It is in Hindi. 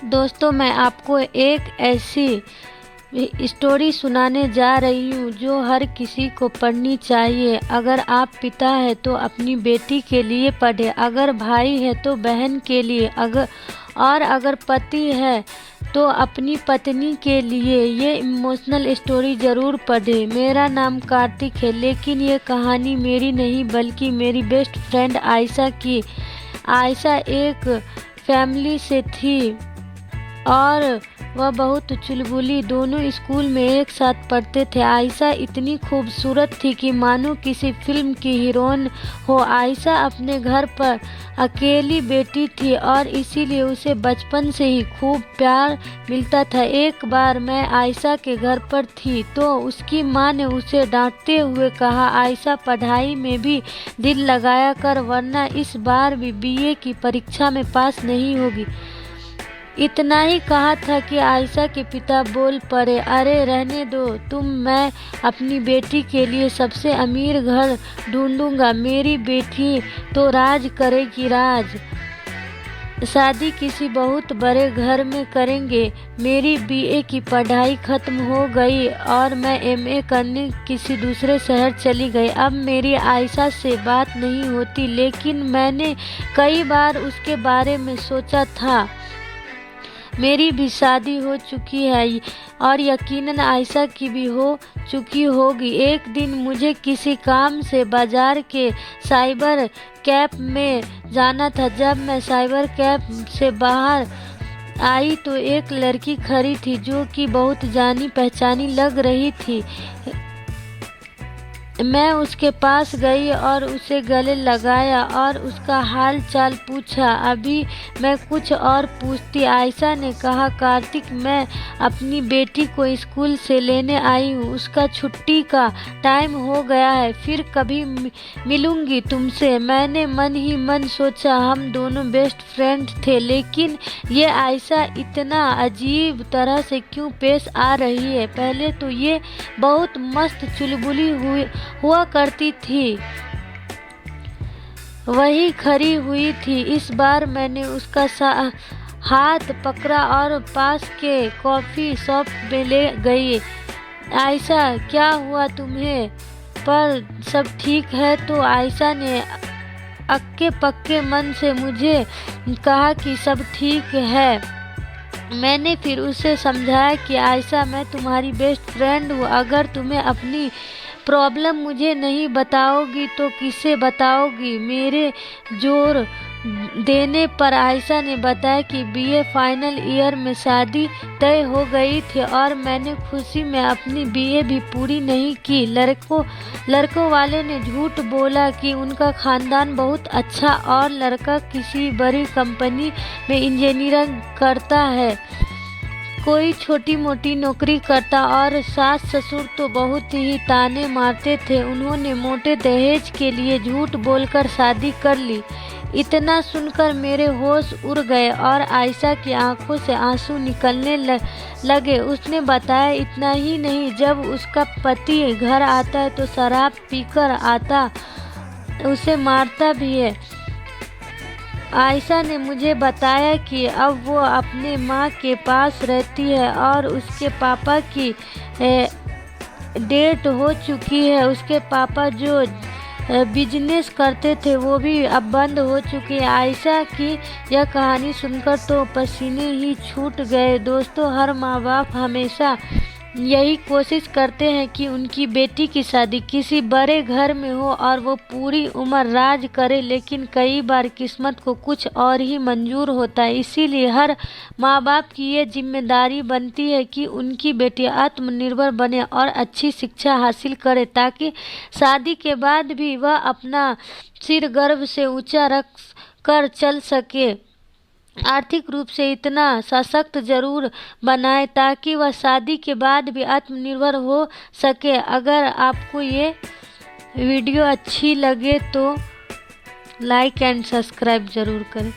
दोस्तों, मैं आपको एक ऐसी स्टोरी सुनाने जा रही हूँ जो हर किसी को पढ़नी चाहिए। अगर आप पिता है तो अपनी बेटी के लिए पढ़े, अगर भाई है तो बहन के लिए, अगर पति है तो अपनी पत्नी के लिए ये इमोशनल स्टोरी ज़रूर पढ़े। मेरा नाम कार्तिक है, लेकिन ये कहानी मेरी नहीं बल्कि मेरी बेस्ट फ्रेंड आयशा की। आयशा एक फैमिली से थी और वह बहुत चुलबुली। दोनों स्कूल में एक साथ पढ़ते थे। आयशा इतनी खूबसूरत थी कि मानो किसी फिल्म की हीरोइन हो। आयशा अपने घर पर अकेली बेटी थी और इसीलिए उसे बचपन से ही खूब प्यार मिलता था। एक बार मैं आयशा के घर पर थी तो उसकी माँ ने उसे डांटते हुए कहा, आयशा पढ़ाई में भी दिल लगाया कर, वरना इस बार भी बीए की परीक्षा में पास नहीं होगी। इतना ही कहा था कि आयशा के पिता बोल पड़े, अरे रहने दो तुम, मैं अपनी बेटी के लिए सबसे अमीर घर ढूंढूंगा। मेरी बेटी तो राज करेगी राज। शादी किसी बहुत बड़े घर में करेंगे। मेरी बीए की पढ़ाई खत्म हो गई और मैं एमए करने किसी दूसरे शहर चली गई। अब मेरी आयशा से बात नहीं होती, लेकिन मैंने कई बार उसके बारे में सोचा था। मेरी भी शादी हो चुकी है और यकीनन आयशा की भी हो चुकी होगी। एक दिन मुझे किसी काम से बाजार के साइबर कैफ में जाना था। जब मैं साइबर कैफ से बाहर आई तो एक लड़की खड़ी थी जो कि बहुत जानी पहचानी लग रही थी। मैं उसके पास गई और उसे गले लगाया और उसका हाल चाल पूछा। अभी मैं कुछ और पूछती, आयशा ने कहा, कार्तिक, मैं अपनी बेटी को स्कूल से लेने आई हूँ। उसका छुट्टी का टाइम हो गया है, फिर कभी मिलूंगी तुमसे। मैंने मन ही मन सोचा हम दोनों बेस्ट फ्रेंड थे, लेकिन ये आयशा इतना अजीब तरह से क्यों पेश आ रही है। पहले तो ये बहुत मस्त चुलबुली हुआ करती थी, वही खड़ी हुई थी। इस बार मैंने उसका हाथ पकड़ा और पास के कॉफी शॉप में ले गई। आयशा, क्या हुआ तुम्हें? पर सब ठीक है? तो आयशा ने अक्के पक्के मन से मुझे कहा कि सब ठीक है। मैंने फिर उसे समझाया कि आयशा, मैं तुम्हारी बेस्ट फ्रेंड हूँ। अगर तुम्हें अपनी प्रॉब्लम मुझे नहीं बताओगी तो किसे बताओगी? मेरे जोर देने पर आयशा ने बताया कि बीए फाइनल ईयर में शादी तय हो गई थी और मैंने खुशी में अपनी बीए भी पूरी नहीं की। लड़कों वाले ने झूठ बोला कि उनका खानदान बहुत अच्छा और लड़का किसी बड़ी कंपनी में इंजीनियरिंग करता है, कोई छोटी मोटी नौकरी करता। और सास ससुर तो बहुत ही ताने मारते थे। उन्होंने मोटे दहेज के लिए झूठ बोलकर शादी कर ली। इतना सुनकर मेरे होश उड़ गए और आयशा की आंखों से आंसू निकलने लगे। उसने बताया, इतना ही नहीं, जब उसका पति घर आता है तो शराब पीकर आता, उसे मारता भी है। आयशा ने मुझे बताया कि अब वो अपने माँ के पास रहती है और उसके पापा की डेथ हो चुकी है। उसके पापा जो बिजनेस करते थे वो भी अब बंद हो चुकी है। आयशा की यह कहानी सुनकर तो पसीने ही छूट गए। दोस्तों, हर माँ बाप हमेशा यही कोशिश करते हैं कि उनकी बेटी की शादी किसी बड़े घर में हो और वो पूरी उम्र राज करे, लेकिन कई बार किस्मत को कुछ और ही मंजूर होता है। इसीलिए हर माँ बाप की ये जिम्मेदारी बनती है कि उनकी बेटी आत्मनिर्भर बने और अच्छी शिक्षा हासिल करे, ताकि शादी के बाद भी वह अपना सिर गर्व से ऊंचा रख कर चल सके। आर्थिक रूप से इतना सशक्त जरूर बनाए ताकि वह शादी के बाद भी आत्मनिर्भर हो सके। अगर आपको ये वीडियो अच्छी लगे तो लाइक एंड सब्सक्राइब जरूर करें।